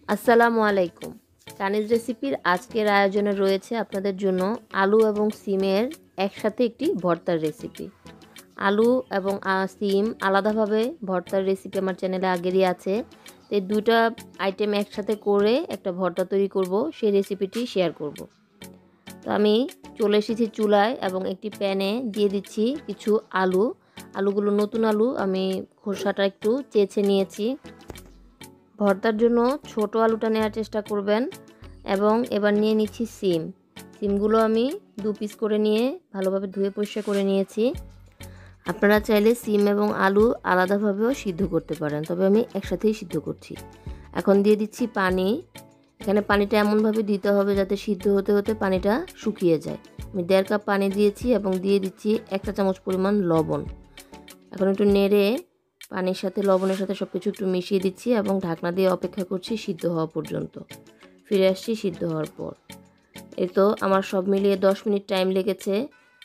আসসালামু আলাইকুম। কানিজ রেসিপির আজকের আয়োজনে রয়েছে আপনাদের জন্য আলু এবং সিমের একসাথে একটি ভর্তার রেসিপি। আলু এবং সিম আলাদাভাবে ভর্তার রেসিপি আমার চ্যানেলে আগেরই আছে। তো এই দুইটা আইটেম একসাথে করে একটা ভর্তা তৈরি করব, সেই রেসিপিটি শেয়ার করব। তো আমি চলে এসেছি চুলায় এবং একটি প্যানে দিয়ে দিচ্ছি কিছু আলু। আলুগুলো নতুন আলু, আমি খোসাটা একটু চেঁচে নিয়েছি। ভর্তার জন্য ছোট আলুটা নেওয়ার চেষ্টা করবেন। এবং এবার নিয়ে নিচ্ছি সিমগুলো আমি 2 পিস করে নিয়ে ভালোভাবে ধুয়ে পরিষ্কার করে নিয়েছি। আপনারা চাইলে সিম এবং আলু আলাদাভাবেও সিদ্ধ করতে পারেন, তবে আমি একসাথেই সিদ্ধ করছি। এখন দিয়ে দিচ্ছি পানি। এখানে পানিটা এমনভাবে দিতে হবে যাতে সিদ্ধ হতে হতে পানিটা শুকিয়ে যায়। আমি 1.5 কাপ পানি দিয়েছি এবং দিয়ে দিচ্ছি 1 চা চামচ পরিমাণ লবণ। এখন একটু নেড়ে পানির সাথে লবণের সাথে সব কিছু একটু মিশিয়ে দিচ্ছি এবং ঢাকনা দিয়ে অপেক্ষা করছি সিদ্ধ হওয়া পর্যন্ত। ফিরে আসছি সিদ্ধ হওয়ার পর। এই তো আমার সব মিলিয়ে 10 মিনিট টাইম লেগেছে।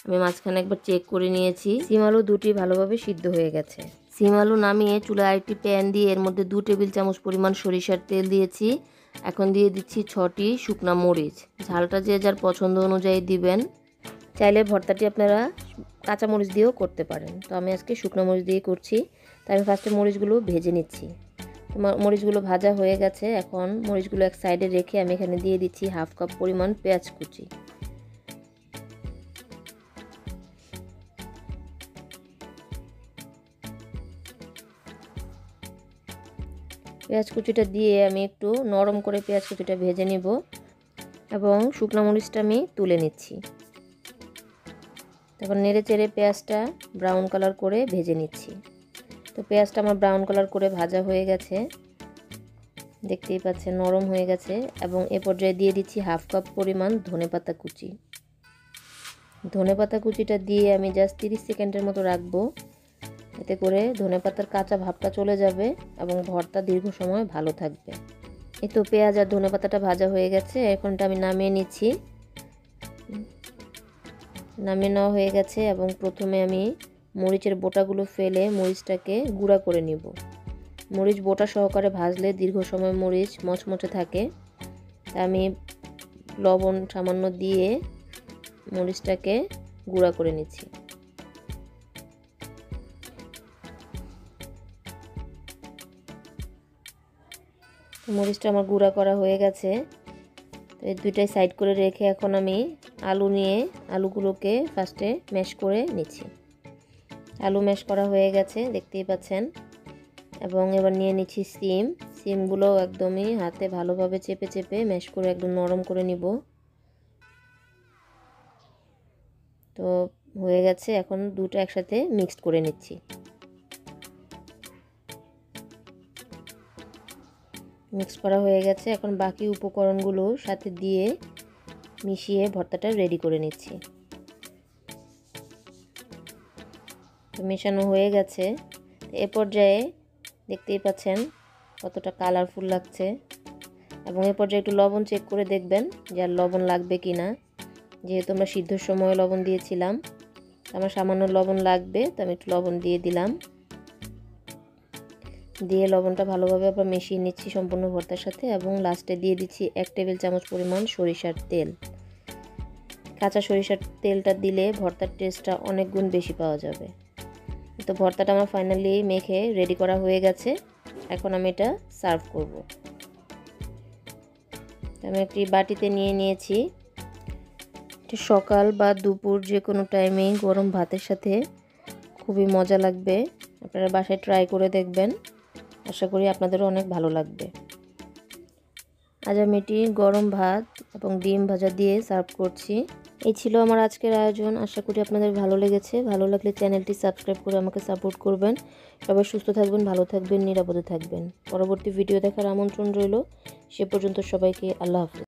আমি মাঝখানে একবার চেক করে নিয়েছি। সিম আলু দুটি ভালোভাবে সিদ্ধ হয়ে গেছে। সিম আলু নামিয়ে চুলায় আরেকটি প্যান দিয়ে এর মধ্যে 2 টেবিল চামচ পরিমাণ সরিষার তেল দিয়েছি। এখন দিয়ে দিচ্ছি 6টি শুকনা মরিচ। ঝালটা যে যার পছন্দ অনুযায়ী দিবেন। চাইলে ভর্তাটি আপনারা কাঁচা মরিচ দিয়েও করতে পারেন, তো আমি আজকে শুকনো মরিচ দিয়ে করছি। তাই আমি ফার্স্টে মরিচগুলো ভেজে নিচ্ছি। মরিচগুলো ভাজা হয়ে গেছে। এখন মরিচগুলো এক সাইডে রেখে আমি এখানে দিয়ে দিচ্ছি 1/2 কাপ পরিমাণ পেঁয়াজ কুচি। পেঁয়াজ কুচিটা দিয়ে আমি একটু নরম করে পেঁয়াজ কুচিটা ভেজে নিব এবং শুকনো মরিচটা আমি তুলে নিচ্ছি। এখন নেড়ে চেড়ে পেঁয়াজটা ব্রাউন কালার করে ভেজে নিচ্ছি। তো পেঁয়াজটা আমার ব্রাউন কালার করে ভাজা হয়ে গেছে, দেখতেই পাচ্ছেন নরম হয়ে গেছে। এবং এ পর্যায়ে দিয়ে দিচ্ছি 1/2 কাপ পরিমাণ ধনেপাতা কুচি। ধনেপাতা কুচিটা দিয়ে আমি জাস্ট 30 সেকেন্ডের মতো রাখবো। এতে করে ধনেপাতার কাঁচা ভাবটা চলে যাবে এবং ভর্তা দীর্ঘ সময় ভালো থাকবে। এই তো পেঁয়াজ আর ধনেপাতাটা ভাজা হয়ে গেছে। এখনটা আমি নামিয়ে নিচ্ছি। নামিয়ে নেওয়া হয়ে গেছে এবং প্রথমে আমি মরিচের বোটাগুলো ফেলে মরিচটাকে গুঁড়া করে নিব। মরিচ বোটা সহকারে ভাজলে দীর্ঘ সময় মরিচ মচমচে থাকে। তাই আমি লবণ সামান্য দিয়ে মরিচটাকে গুঁড়া করে নিচ্ছি। মরিচটা আমার গুঁড়া করা হয়ে গেছে। তো এই দুইটাই সাইড করে রেখে এখন আমি আলু নিয়ে আলুগুলোকে ফার্স্টে ম্যাশ করে নিচ্ছি। আলু ম্যাশ করা হয়ে গেছে, দেখতেই পাচ্ছেন। এবং এবার নিয়ে নিচ্ছি সিমগুলো একদমই হাতে ভালোভাবে চেপে চেপে ম্যাশ করে একদম নরম করে নিব। তো হয়ে গেছে, এখন দুটো একসাথে মিক্সড করে নিচ্ছি। মিক্স করা হয়ে গেছে। এখন বাকি উপকরণগুলো সাথে দিয়ে মিশিয়ে ভর্তাটা রেডি করে নিচ্ছি। তো মেশানো হয়ে গেছে। এ পর্যায়ে দেখতেই পাচ্ছেন কতটা কালারফুল লাগছে। এবং এ পর্যায়ে একটু লবণ চেক করে দেখবেন যে আর লবণ লাগবে কি না। যেহেতু আমরা সিদ্ধর সময় লবণ দিয়েছিলাম, আমার সামান্য লবণ লাগবে, তো আমি একটু লবণ দিয়ে দিলাম। দিয়ে লবণটা ভালোভাবে আবার মিশিয়ে নিচ্ছি সম্পূর্ণ ভর্তার সাথে। এবং লাস্টে দিয়ে দিচ্ছি 1 টেবিল চামচ পরিমাণ সরিষার তেল। কাঁচা সরিষার তেলটা দিলে ভর্তার টেস্টটা অনেক গুণ বেশি পাওয়া যাবে। তো ভর্তাটা আমার ফাইনালি মেখে রেডি করা হয়ে গেছে। এখন আমি এটা সার্ভ করব। আমি একটি বাটিতে নিয়ে নিয়েছি। এটা সকাল বা দুপুর যে কোনো টাইমেই গরম ভাতের সাথে খুবই মজা লাগবে। আপনারা বাসায় ট্রাই করে দেখবেন, আশা করি আপনাদেরও অনেক ভালো লাগবে। আজ আমি এটি গরম ভাত এবং ডিম ভাজা দিয়ে সার্ভ করছি। এই ছিল আমার আজকের আয়োজন। আশা করি আপনাদের ভালো লেগেছে। ভালো লাগলে চ্যানেলটি সাবস্ক্রাইব করে আমাকে সাপোর্ট করবেন। সবাই সুস্থ থাকবেন, ভালো থাকবেন, নিরাপদে থাকবেন। পরবর্তী ভিডিও দেখার আমন্ত্রণ রইল। সে পর্যন্ত সবাইকে আল্লাহ হাফেজ।